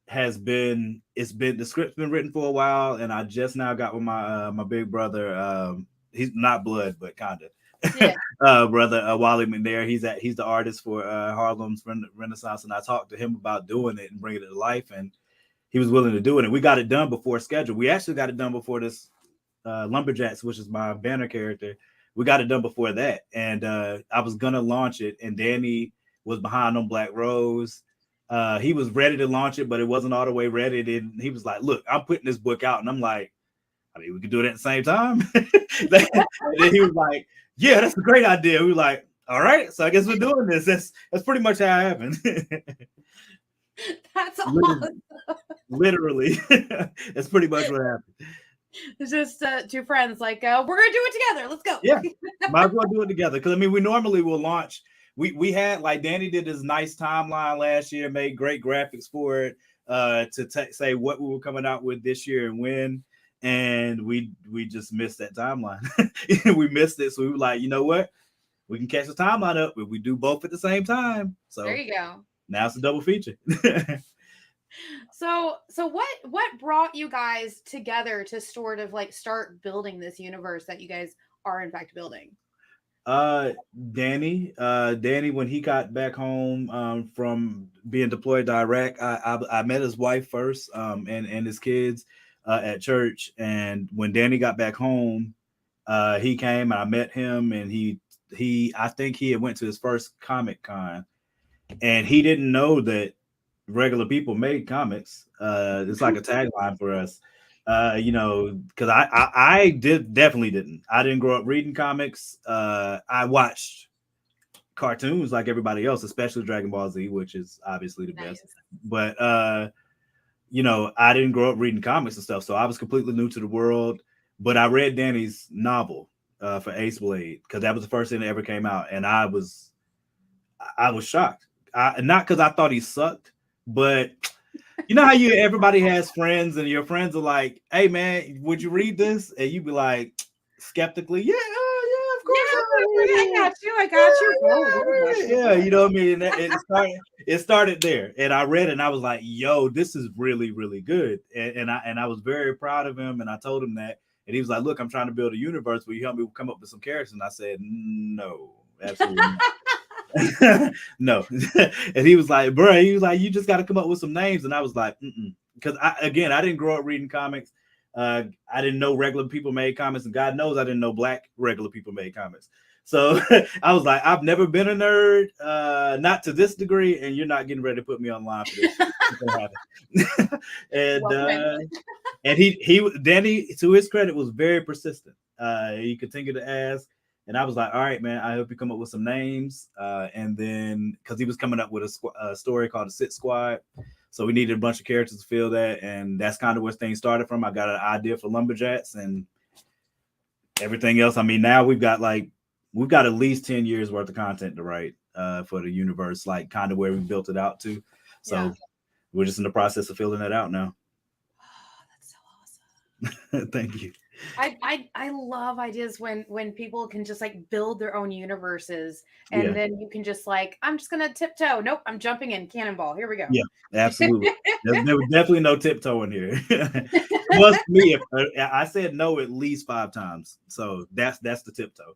E: the script's been written for a while, and I just now got with my big brother. He's not blood, but kind of. Brother Wally McNair. He's the artist for Harlem's Renaissance, and I talked to him about doing it and bringing it to life, and he was willing to do it. And we got it done before schedule. We actually got it done before this Lumberjacks, which is my banner character. We got it done before that, and I was gonna launch it, and Danny was behind on Black Rose. He was ready to launch it, but it wasn't all the way ready. And he was like, "Look, I'm putting this book out," and I'm like, "I mean, we could do it at the same time." And then he was like, "Yeah, that's a great idea." We were like, "All right, so I guess we're doing this." That's pretty much how it happened.
B: That's awesome.
E: Literally, that's pretty much what happened.
B: It's just two friends like, we're gonna do it together. Let's go.
E: Yeah, might as well do it together. Because I mean, we normally will launch. We had, like, Danny did this nice timeline last year, made great graphics for it to say what we were coming out with this year and when. And we just missed that timeline. We missed it, so we were like, you know what? We can catch the timeline up if we do both at the same time. So
B: there you go.
E: Now it's a double feature.
B: So what brought you guys together to sort of like start building this universe that you guys are in fact building?
E: Danny, when he got back home from being deployed to Iraq, I met his wife first, and his kids at church. And when Danny got back home, he came and I met him, and I think he had went to his first Comic Con, and he didn't know that regular people made comics. It's like a tagline for us. You know, because I definitely didn't. I didn't grow up reading comics. I watched cartoons like everybody else, especially Dragon Ball Z, which is obviously the best. But you know, I didn't grow up reading comics and stuff, so I was completely new to the world. But I read Danny's novel for Ace Blade, because that was the first thing that ever came out, and I was shocked. Not because I thought he sucked, but You know how everybody has friends, and your friends are like, "Hey, man, would you read this?" And you be like, skeptically, "Yeah, yeah, of course,
B: I got you. I got you.
E: yeah, you know what I mean." It started there, and I read it, and I was like, "Yo, this is really, really good." And I was very proud of him, and I told him that, and he was like, "Look, I'm trying to build a universe. Will you help me come up with some characters?" And I said, "No, absolutely not." No. And he was like, "Bro," he was like, "You just got to come up with some names." And I was like, because I didn't grow up reading comics. I didn't know regular people made comics, and God knows I didn't know black regular people made comics. So I was like, I've never been a nerd, not to this degree, and you're not getting ready to put me online for this. And Danny, to his credit, was very persistent. He continued to ask. And I was like, all right, man, I hope you come up with some names. And then, because he was coming up with a story called the Sit Squad. So we needed a bunch of characters to fill that. And that's kind of where things started from. I got an idea for Lumberjacks and everything else. I mean, now we've got at least 10 years worth of content to write for the universe, like kind of where we built it out to. So we're just in the process of filling that out now.
B: Oh, that's so awesome.
E: Thank you.
B: I love ideas when people can just like build their own universes, and then you can just like, I'm just gonna tiptoe. Nope, I'm jumping in, cannonball. Here we go.
E: Yeah, absolutely. There was definitely no tiptoeing here. Plus me, I said no at least 5 times, so that's the tiptoe.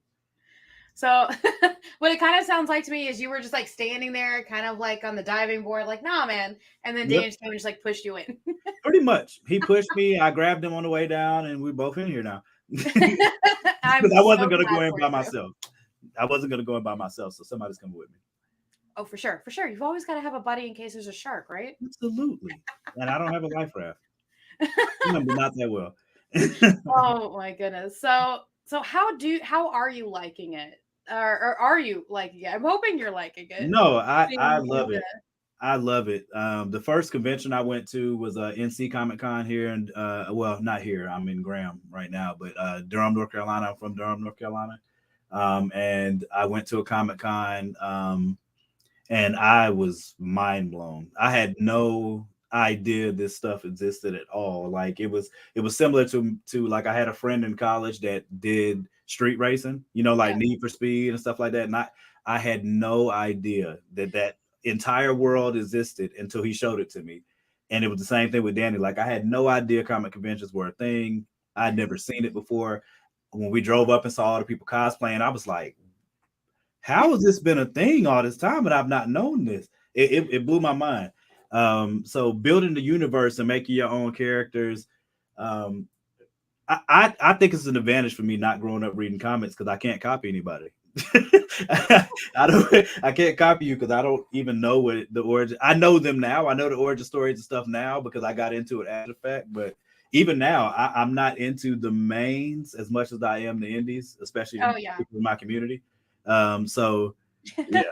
B: So what it kind of sounds like to me is you were just like standing there, kind of like on the diving board, like, nah, man. And then Danny just came and just like pushed you in.
E: Pretty much. He pushed me. I grabbed him on the way down, and we're both in here now. I wasn't going to go in by myself. I wasn't going to go in by myself, so somebody's coming with me.
B: Oh, for sure. For sure. You've always got to have a buddy in case there's a shark, right?
E: Absolutely. And I don't have a life raft. Remember, not that well.
B: Oh, my goodness. So how are you liking it? Or are you liking it? I'm hoping you're liking it.
E: No, I love it. I love it. The first convention I went to was NC Comic Con here, and well, not here. I'm in Graham right now, but Durham, North Carolina. I'm from Durham, North Carolina, and I went to a Comic Con, and I was mind blown. I had no idea this stuff existed at all. Like it was similar to like I had a friend in college that did street racing, like Need for Speed and stuff like that, and I had no idea that entire world existed until he showed it to me. And it was the same thing with Danny. Like I had no idea comic conventions were a thing. I'd never seen it before. When we drove up and saw all the people cosplaying, I was like, how has this been a thing all this time and I've not known this? It blew my mind. So building the universe and making your own characters, I think it's an advantage for me not growing up reading comics because I can't copy anybody. I can't copy you because I don't even know what the origin. I know them now. I know the origin stories and stuff now because I got into it after the fact. But even now, I'm not into the mains as much as I am the indies, especially in my community. So yeah,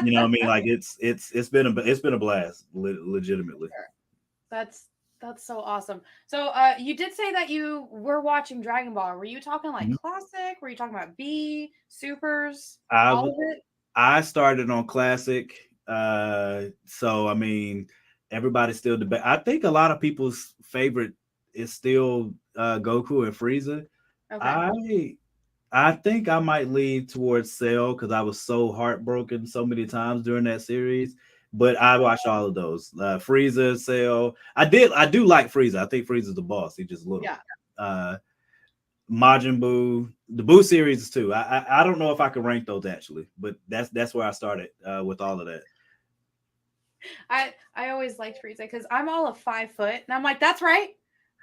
E: you know what I mean. Like it's been a blast, legitimately.
B: That's so awesome. So you did say that you were watching Dragon Ball. Were you talking like classic? Were you talking about B, supers, all of it?
E: I started on classic. So I mean, everybody's still debate. I think a lot of people's favorite is still Goku and Frieza. Okay. I think I might lean towards Cell because I was so heartbroken so many times during that series. But I watched all of those. Frieza, Cell. I do like Frieza. I think Frieza's the boss. He's just little. Yeah. Majin Buu. The Buu series too. I don't know if I can rank those actually, but that's where I started with all of that.
B: I always liked Frieza because I'm all of 5 foot, and I'm like, that's right.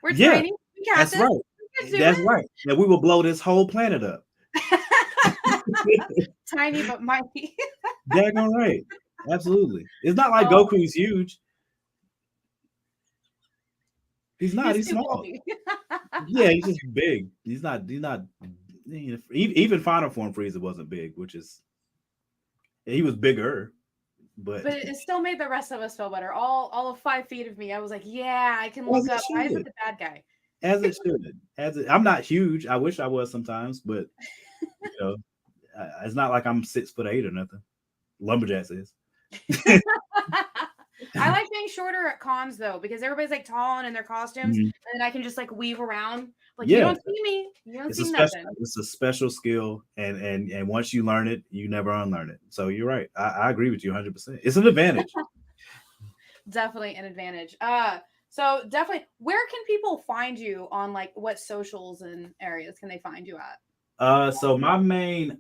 B: We're training. We got
E: that's
B: this.
E: Right. That's right. And we will blow this whole planet up.
B: Tiny but mighty.
E: Daggone right. Absolutely. It's not like Goku's huge. He's not. He's small. Yeah, he's just big. He's not. Even Final Form Frieza wasn't big, which is he was bigger. But
B: it still made the rest of us feel better. All of 5 feet of me, I was like, yeah, I can look up. I isn't the bad guy.
E: As it should. I'm not huge. I wish I was sometimes, but it's not like I'm 6'8" or nothing. Lumberjacks is.
B: I like being shorter at cons though, because everybody's like tall and in their costumes,
E: Mhm.
B: and then I can just like weave around. Like
E: Yeah.
B: you don't see me, you don't see nothing.
E: It's a special skill, and once you learn it, you never unlearn it. So you're right. I agree with you 100%. It's an advantage.
B: Definitely an advantage. So definitely, where can people find you on like what socials and areas can they find you at?
E: So my main,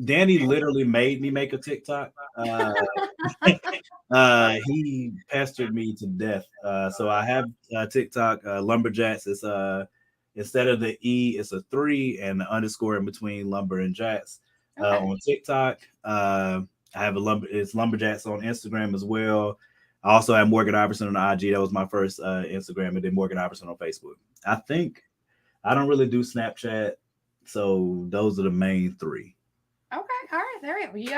E: Danny literally made me make a TikTok. He pestered me to death. So I have TikTok, Lumberjats. It's instead of the E, it's a 3 and the underscore in between lumber and jats.
B: Okay.
E: On TikTok. I have it's Lumberjats on Instagram as well. I also have Morgan Iverson on IG. That was my first Instagram, and then Morgan Iverson on Facebook. I think I don't really do Snapchat, so those are the main 3.
B: Okay, all right, there we go. You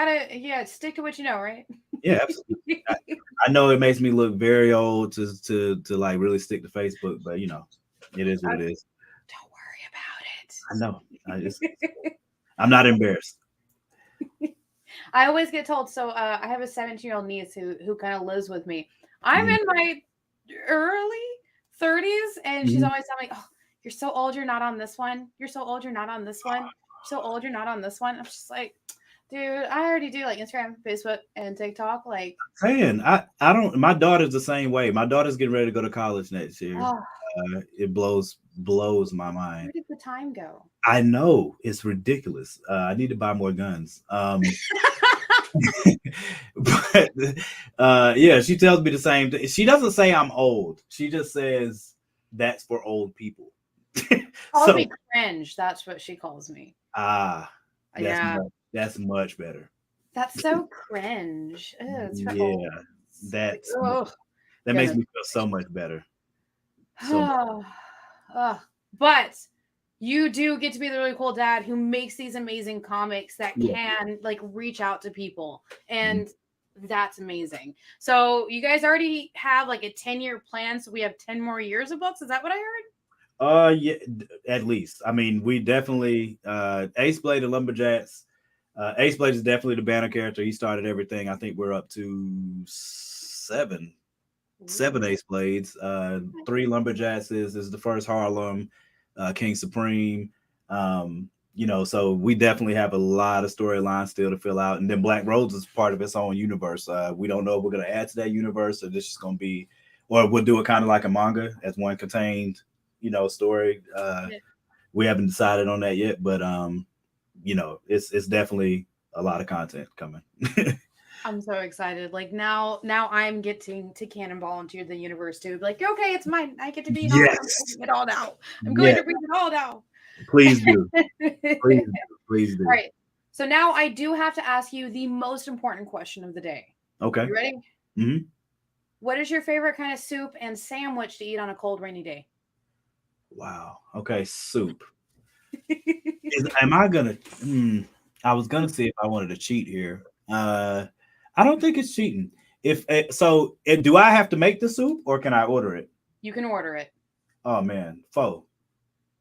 B: gotta stick to what you know, right?
E: Yeah, absolutely. I know it makes me look very old to like really stick to Facebook, but it is what it is.
B: Don't worry about it.
E: I know. I'm not embarrassed.
B: I always get told. So I have a 17-year-old niece who kind of lives with me. I'm in my early 30s, and she's always telling me, "Oh, you're so old. You're not on this one. You're so old. You're not on this one. You're so old. You're not on this one." I'm just like, dude, I already do like Instagram, Facebook, and TikTok. Like,
E: saying I don't. My daughter's the same way. My daughter's getting ready to go to college next year. It blows my mind.
B: Where did the time go?
E: I know, it's ridiculous. I need to buy more guns. But yeah, she tells me the same thing. She doesn't say I'm old. She just says that's for old people.
B: Calls me cringe. That's what she calls me.
E: That's much better.
B: That's so cringe. It's for old.
E: That makes me feel so much better.
B: But you do get to be the really cool dad who makes these amazing comics that can like reach out to people, and that's amazing. So you guys already have like a 10-year plan, so we have 10 more years of books. Is that what I heard?
E: Yeah, at least. I mean, we definitely Ace Blade and Lumberjats. Ace Blade is definitely the banner character. He started everything. I think we're up to 7 Ace Blades. 3 Lumberjats is the first Harlem, King Supreme. So we definitely have a lot of storylines still to fill out. And then Black Rose is part of its own universe. We don't know if we're going to add to that universe, or this is going to be, or we'll do it kind of like a manga as one contained, story. We haven't decided on that yet, but it's definitely a lot of content coming.
B: I'm so excited. Like now I'm getting to cannonball into the universe too. Like, okay, it's mine. I get to be it all now. I'm going to read it all now.
E: Please do. Please do.
B: All right. So now I do have to ask you the most important question of the day.
E: Okay.
B: You ready?
E: Mm-hmm.
B: What is your favorite kind of soup and sandwich to eat on a cold, rainy day?
E: Wow. Okay, soup. Am I gonna? I was gonna see if I wanted to cheat here. I don't think it's cheating. Do I have to make the soup, or can I order it?
B: You can order it.
E: Oh man, pho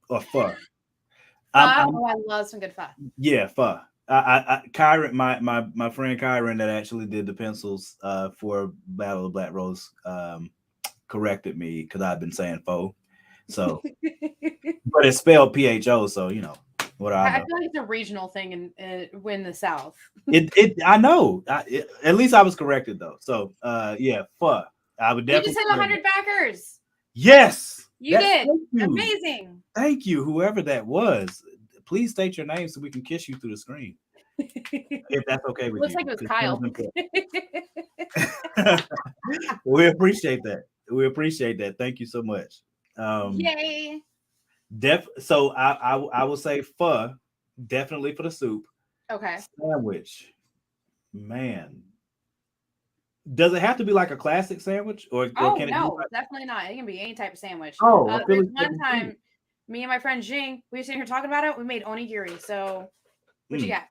E: or pho.
B: I love some good pho.
E: Yeah, pho. Kyron, my friend Kyron that actually did the pencils for Battle of Black Rose, corrected me because I've been saying pho. So, but it's spelled PHO. So what I
B: feel like it's a regional thing in the South.
E: I know. At least I was corrected though. So pho. I would definitely.
B: You just hit 100 backers.
E: Yes,
B: you did. Amazing.
E: Thank you, whoever that was. Please state your name so we can kiss you through the screen. If that's okay with
B: Looks
E: you.
B: Looks like it was
E: Kyle. We appreciate that. Thank you so much.
B: Yay.
E: So I will say pho, definitely for the soup.
B: Okay.
E: Sandwich. Man. Does it have to be like a classic sandwich? Or can it be like...
B: definitely not. It can be any type of sandwich.
E: One
B: time, me and my friend Jing, we were sitting here talking about it. We made onigiri. So what you got?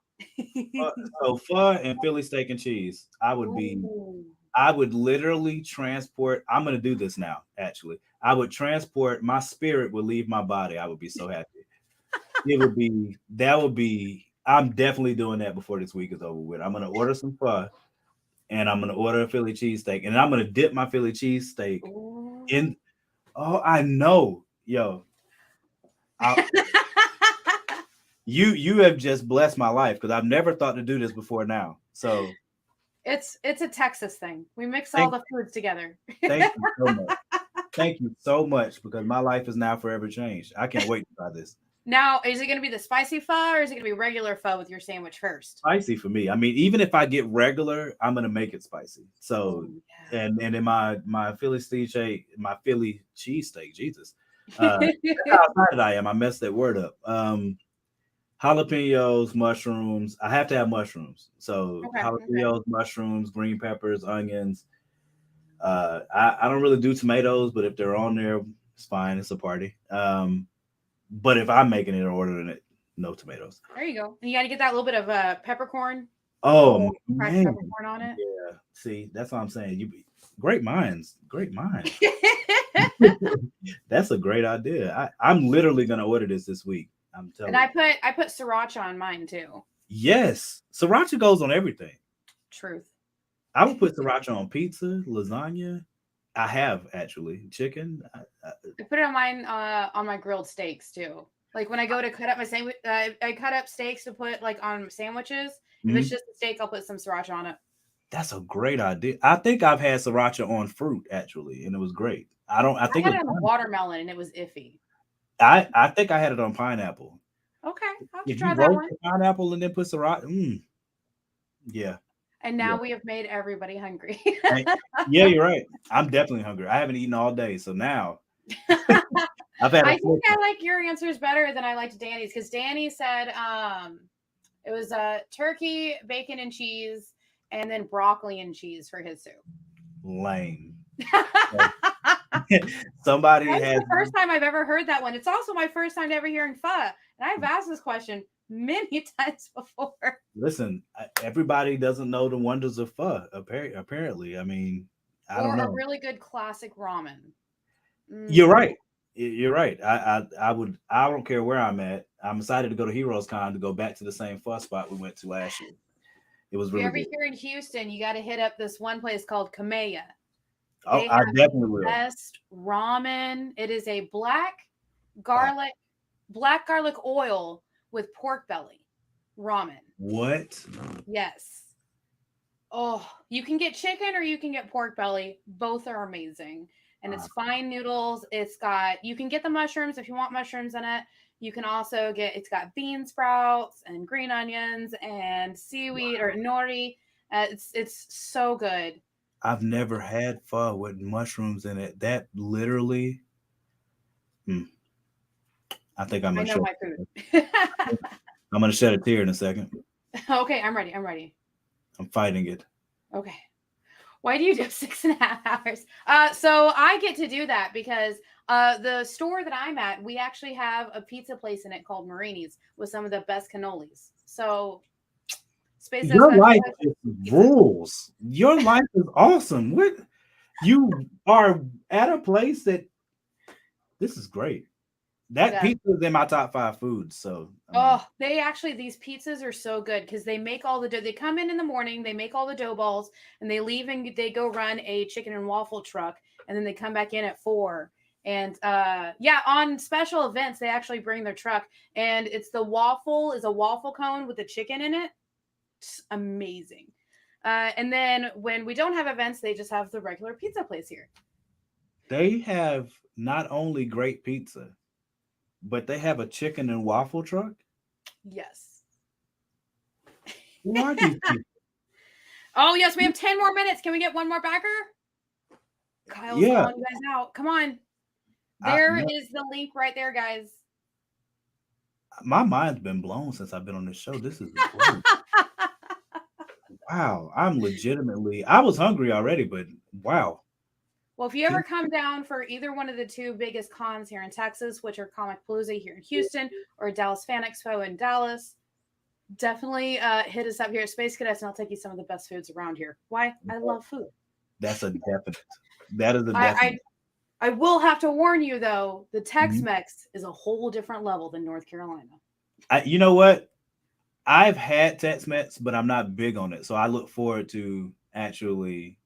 E: So pho and Philly steak and cheese. I would literally transport. I'm going to do this now, actually. I would transport, my spirit would leave my body. I would be so happy. I'm definitely doing that before this week is over with. I'm going to order some pho and I'm gonna order a Philly cheesesteak, and I'm gonna dip my Philly cheesesteak in. Oh, I know, yo. You have just blessed my life because I've never thought to do this before now. So
B: it's a Texas thing. We mix all the foods together.
E: Thank you so much. Thank you so much because my life is now forever changed. I can't wait to try this.
B: Now, is it going to be the spicy pho or is it going to be regular pho with your sandwich first?
E: Spicy for me. I mean, even if I get regular, I'm going to make it spicy. So, and in my Philly cheesesteak, Jesus. That's how excited I am. I messed that word up. Jalapenos, mushrooms. I have to have mushrooms. So jalapenos, mushrooms, green peppers, onions. I don't really do tomatoes, but if they're on there, it's fine. It's a party. But if I'm making it or ordering it, no tomatoes.
B: There you go. And you got to get that little bit of peppercorn.
E: Oh, man.
B: Peppercorn on it.
E: Yeah. See, that's what I'm saying. Great minds. Great minds. That's a great idea. I'm literally going to order this week. I'm telling you.
B: And I put sriracha on mine too.
E: Yes. Sriracha goes on everything.
B: Truth.
E: I would put sriracha on pizza, lasagna. I have actually chicken.
B: I put it on mine on my grilled steaks too. Like when I go to cut up my sandwich, I cut up steaks to put like on sandwiches. If it's just a steak, I'll put some sriracha on it.
E: That's a great idea. I think I've had sriracha on fruit actually, and it was great. I think
B: I had it on watermelon and it was iffy.
E: I think I had it on pineapple.
B: Okay, I'll
E: if
B: try
E: you
B: that
E: roast
B: one.
E: The pineapple and then put sriracha. Yeah.
B: And now we have made everybody hungry.
E: Yeah, you're right. I'm definitely hungry. I haven't eaten all day, so now
B: I think I like your answers better than I liked Danny's because Danny said it was turkey, bacon, and cheese, and then broccoli and cheese for his soup.
E: Lame. Somebody
B: That's
E: has
B: the first time I've ever heard that one. It's also my first time ever hearing pho, and I've asked this question many times before.
E: Listen, everybody doesn't know the wonders of pho. Apparently, I mean, I don't know.
B: A really good classic ramen.
E: You're right. You're right. I don't care where I'm at. I'm excited to go to Heroes Con to go back to the same pho spot we went to last year. It was really good.
B: If you're here in Houston, you got to hit up this one place called Kameya.
E: Oh, I definitely will.
B: Best ramen. It is a black garlic oil with pork belly ramen.
E: What?
B: Yes. Oh, you can get chicken or you can get pork belly. Both are amazing. And it's fine noodles. You can get the mushrooms if you want mushrooms in it. You can also it's got bean sprouts and green onions and seaweed or nori. It's so good.
E: I've never had pho with mushrooms in it. That literally, I think I'm gonna.
B: My food.
E: I'm gonna shed a tear in a second.
B: Okay, I'm ready.
E: I'm fighting it.
B: Okay. Why do you do 6.5 hours? So I get to do that because the store that I'm at, we actually have a pizza place in it called Marini's with some of the best cannolis. So Space
E: Your life is rules. Your life is awesome. What you are at a place that this is great. That pizza is in my top 5 foods. So
B: these pizzas are so good because they make all the dough. They come in the morning, they make all the dough balls, and they leave and they go run a chicken and waffle truck, and then they come back in at 4. And on special events, they actually bring their truck, and it's a waffle cone with the chicken in it. It's amazing. And then when we don't have events, they just have the regular pizza place here.
E: They have not only great pizza, but they have a chicken and waffle truck?
B: Yes.
E: Why do you think?
B: Oh, yes, we have 10 more minutes. Can we get one more backer? Kyle's calling you guys out. Come on. There is the link right there, guys.
E: My mind's been blown since I've been on this show. This is great. Wow. I was hungry already, but wow.
B: Well, if you ever come down for either one of the 2 biggest cons here in Texas, which are Comic Palooza here in Houston or Dallas Fan Expo in Dallas, definitely hit us up here at Space Cadets, and I'll take you some of the best foods around here. Why? I love food.
E: That's a definite. That is a definite.
B: I will have to warn you, though, the Tex-Mex is a whole different level than North Carolina.
E: You know what? I've had Tex-Mex, but I'm not big on it. So I look forward to actually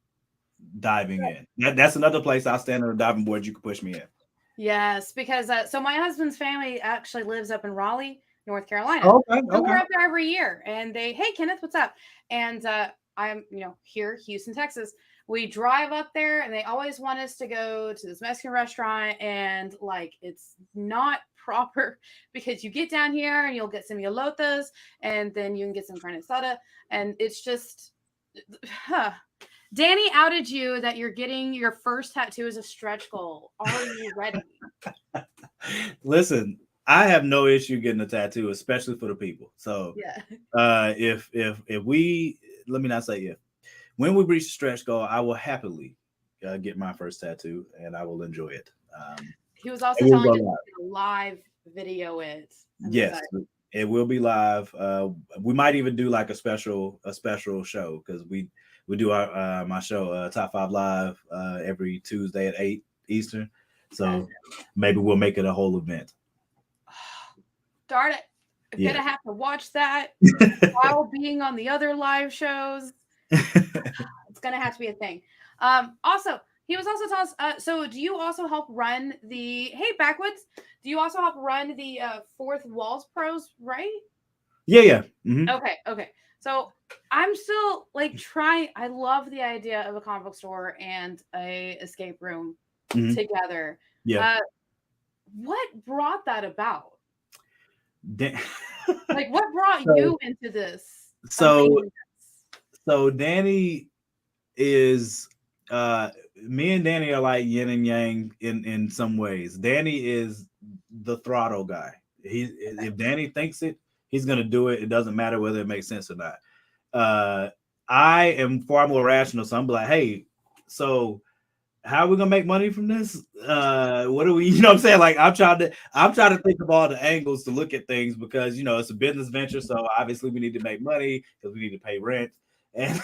E: diving in. That's another place I'll stand on a diving board. You can push me in.
B: Yes, because so my husband's family actually lives up in Raleigh, North Carolina.
E: Okay.
B: So we're up there every year, and hey, Kenneth, what's up? And I'm, here, Houston, Texas. We drive up there, and they always want us to go to this Mexican restaurant, and like it's not proper because you get down here and you'll get some elotes, and then you can get some carne asada, and it's just, Danny outed you that you're getting your first tattoo as a stretch goal. Are you ready?
E: Listen, I have no issue getting a tattoo, especially for the people. So if we, let me not say if, when we reach the stretch goal, I will happily get my first tattoo and I will enjoy it.
B: He was also telling us to live video it.
E: Yes, it will be live. We might even do like a special show because we do our my show Top 5 Live every Tuesday at 8 Eastern. So maybe we'll make it a whole event.
B: Darn it. I'm gonna have to watch that while being on the other live shows. It's gonna have to be a thing. Also, he was also telling us, so do you also help run the Backwoods? Do you also help run the Fourth Walls Pros, right?
E: Yeah. Mm-hmm.
B: Okay. So I'm still like trying. I love the idea of a comic book store and a escape room together.
E: Yeah.
B: What brought that about?
E: Like
B: what brought you into this?
E: So Danny is me and Danny are like yin and yang in some ways. Danny is the throttle guy. If Danny thinks it, he's gonna do it. It doesn't matter whether it makes sense or not. I am far more rational, so I'm like, hey, so how are we gonna make money from this? What do we, you know what I'm saying? Like I'm trying to think of all the angles to look at things because it's a business venture, so obviously we need to make money because we need to pay rent and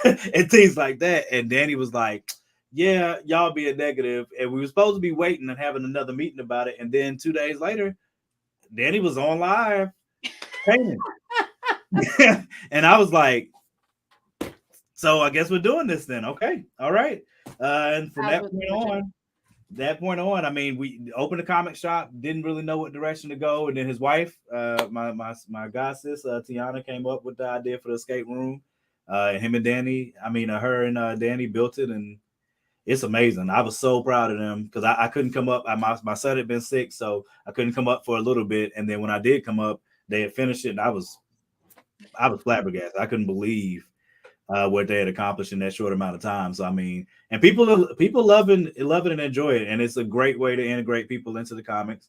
E: things like that. And Danny was like, yeah, y'all be a negative. And we were supposed to be waiting and having another meeting about it. And then 2 days later, Danny was on live painting. And I was like, so I guess we're doing this then. Okay. All right. And from that point on, I mean, we opened a comic shop, didn't really know what direction to go. And then his wife, my god sis, Tiana, came up with the idea for the escape room. And him and Danny, her and Danny built it, and it's amazing. I was so proud of them because I couldn't come up. My son had been sick, so I couldn't come up for a little bit. And then when I did come up, they had finished it, and I was flabbergasted. I couldn't believe what they had accomplished in that short amount of time. So and people love it and enjoy it, and it's a great way to integrate people into the comics.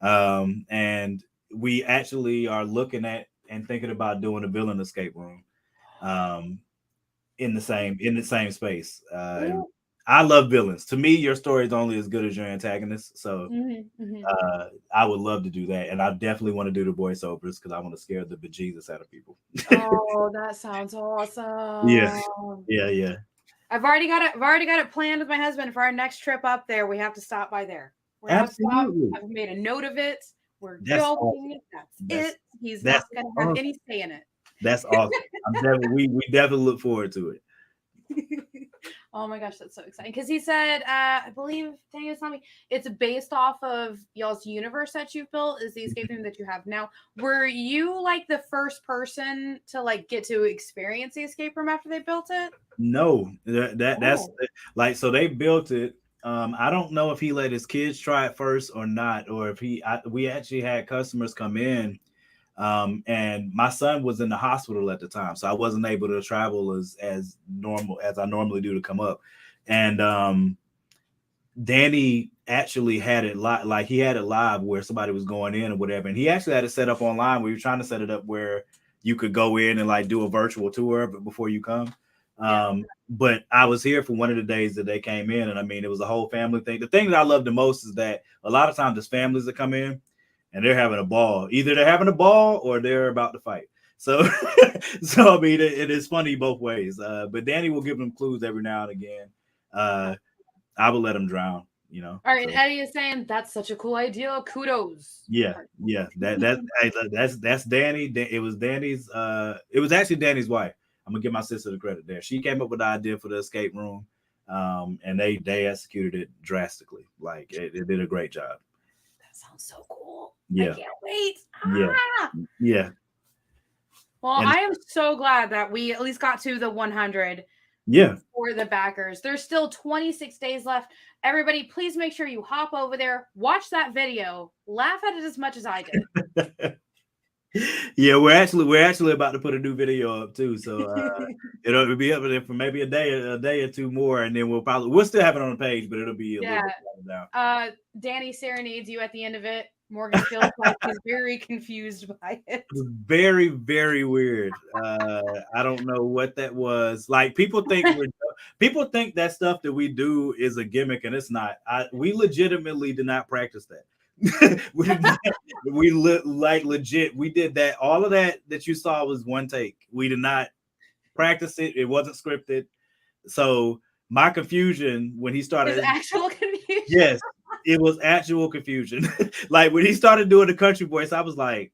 E: And we actually are looking at and thinking about doing a villain escape room in the same space. I love villains. To me, your story is only as good as your antagonist. So I would love to do that. And I definitely want to do the voiceovers because I want to scare the bejesus out of people.
B: Oh, that sounds awesome.
E: Yeah.
B: I've already got it planned with my husband for our next trip up there. We have to stop by there.
E: Absolutely.
B: I've made a note of it. We're
E: That's
B: going.
E: awesome.
B: That's it. He's not going to have any say in it.
E: That's awesome. We definitely look forward to it.
B: Oh my gosh, that's so exciting. Because he said, I believe Danny was telling me it's based off of y'all's universe that you've built, is the escape room that you have now. Were you like the first person to like get to experience the escape room after they built it?
E: No, that's like, so they built it. I don't know if he let his kids try it first or not, or if we actually had customers come in. And my son was in the hospital at the time, so I wasn't able to travel as normal as I normally do to come up. And Danny actually had it like he had it live where somebody was going in or whatever, and he actually had it set up online. We were trying to set it up where you could go in and like do a virtual tour before you come. But I was here for one of the days that they came in, and it was a whole family thing. The thing that I love the most is that a lot of times there's families that come in and they're having a ball. Either they're having a ball or they're about to fight. So, it is funny both ways. But Danny will give them clues every now and again. I will let them drown. All
B: right, so. Eddie is saying that's such a cool idea. Kudos.
E: Yeah. That's Danny. It was Danny's. It was actually Danny's wife. I'm gonna give my sister the credit there. She came up with the idea for the escape room, and they executed it drastically. Like it did a great job.
B: That sounds so cool.
E: Yeah.
B: I can't wait.
E: Yeah.
B: Ah!
E: Yeah.
B: Well,
E: And-
B: I am so glad that we at least got to the 100.
E: Yeah.
B: For the backers. There's still 26 days left. Everybody, please make sure you hop over there, watch that video, laugh at it as much as I did.
E: Yeah, we're actually about to put a new video up too. So it'll be up there for maybe a day or two more, and then we'll still have it on the page, but it'll be a little bit down.
B: Danny serenades you at the end of it. Morgan feels like he's very confused by it.
E: It's very, very weird. I don't know what that was. Like people think that stuff that we do is a gimmick, and it's not. We legitimately did not practice that. Legit. We did that. All of that you saw was one take. We did not practice it. It wasn't scripted. So my confusion when he started,
B: actual confusion.
E: Yes. It was actual confusion. Like when he started doing the country voice, I was like,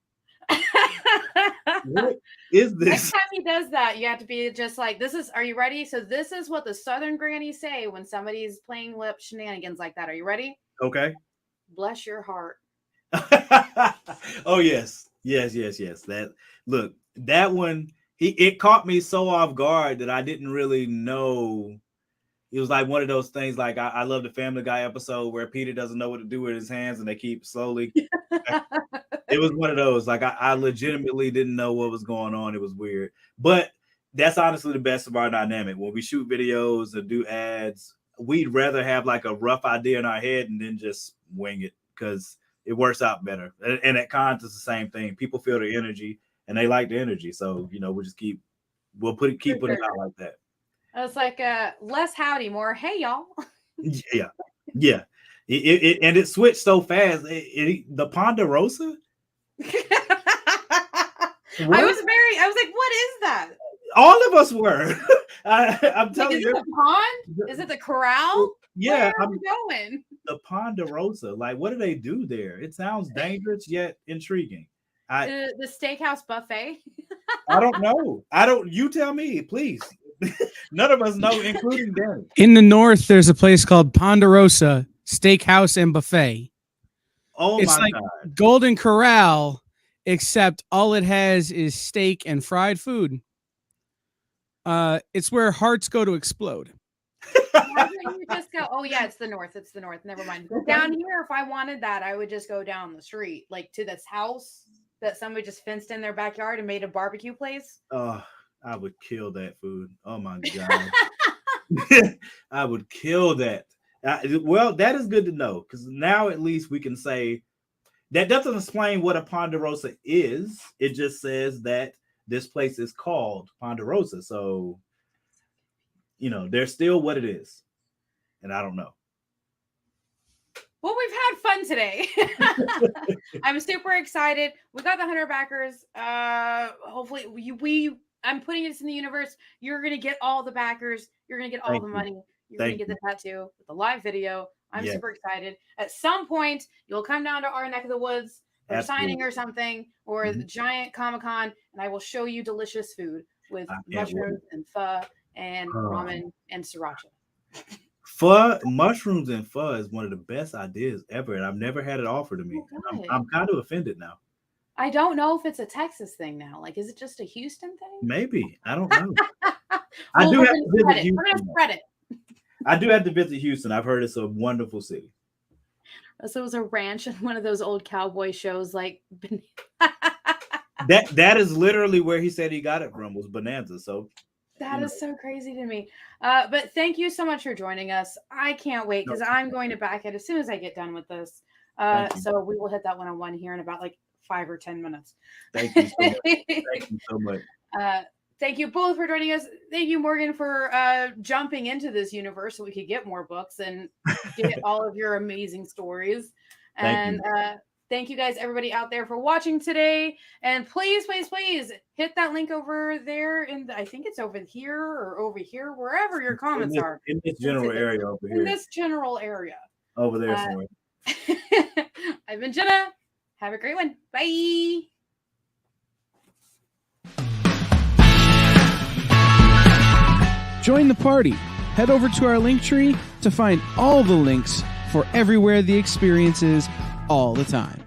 E: what is this?
B: Next time he does that, you have to be just like, are you ready? So this is what the Southern grannies say when somebody's playing lip shenanigans like that. Are you ready?
E: Okay.
B: Bless your heart.
E: Oh, yes. Yes. That one, it caught me so off guard that I didn't really know. It was like one of those things, like I love the Family Guy episode where Peter doesn't know what to do with his hands and they keep slowly. It was one of those, like I legitimately didn't know what was going on. It was weird. But that's honestly the best of our dynamic. When we shoot videos or do ads, we'd rather have like a rough idea in our head and then just wing it because it works out better. And at cons, it's the same thing. People feel the energy and they like the energy. So, we'll just keep putting it out like that.
B: I was like, less howdy, more hey y'all.
E: Yeah. It switched so fast. The Ponderosa.
B: I was like, what is that?
E: All of us were. I'm telling you.
B: Is it the pond? Is it the corral?
E: Yeah,
B: Where are we going?
E: The Ponderosa. Like, what do they do there? It sounds dangerous yet intriguing.
B: The steakhouse buffet.
E: I don't know. You tell me, please. None of us know, including Danny.
D: In the north, there's a place called Ponderosa Steakhouse and Buffet.
E: Oh,
D: it's
E: my
D: like
E: God.
D: Golden Corral, except all it has is steak and fried food. It's where hearts go to explode.
B: Why don't you just go? Oh yeah, it's the north. Never mind. Down here, if I wanted that, I would just go down the street, like to this house that somebody just fenced in their backyard and made a barbecue place.
E: Oh, I would kill that food. Oh my God. I would kill that. Well, that is good to know because now at least we can say that doesn't explain what a Ponderosa is. It just says that this place is called Ponderosa. So, they're still what it is. And I don't know.
B: Well, we've had fun today. I'm super excited. We got the 100 backers. Hopefully I'm putting this in the universe. You're going to get all the backers. You're going to get all the money. You're going to get the tattoo with the live video. I'm super excited. At some point, you'll come down to our neck of the woods for a signing or something, or the giant Comic-Con, and I will show you delicious food with mushrooms and pho and ramen and sriracha.
E: Pho, mushrooms and pho is one of the best ideas ever, and I've never had it offered to me. I'm kind of offended now.
B: I don't know if it's a Texas thing now. Like, is it just a Houston thing?
E: Maybe. I don't know. I do have to visit Houston. We're going to spread it. I do have to visit Houston. I've heard it's a wonderful city.
B: So it was a ranch in one of those old cowboy shows, like
E: that is literally where he said he got it from, was Bonanza. So
B: that is so crazy to me. But thank you so much for joining us. I can't wait because I'm going to back it as soon as I get done with this. So we will hit that one-on-one here in about like 5 or 10 minutes.
E: Thank you so much. Thank you so much.
B: Thank you both for joining us. Thank you, Morgan, for jumping into this universe so we could get more books and get all of your amazing stories. And thank you guys, everybody out there, for watching today. And please, please, please hit that link over there. I think it's over here or over here, wherever your comments are.
E: In this general area over here.
B: In this general area.
E: Over there somewhere.
B: I've been Jenna. Have a great one. Bye.
D: Join the party. Head over to our link tree to find all the links for everywhere the experience is all the time.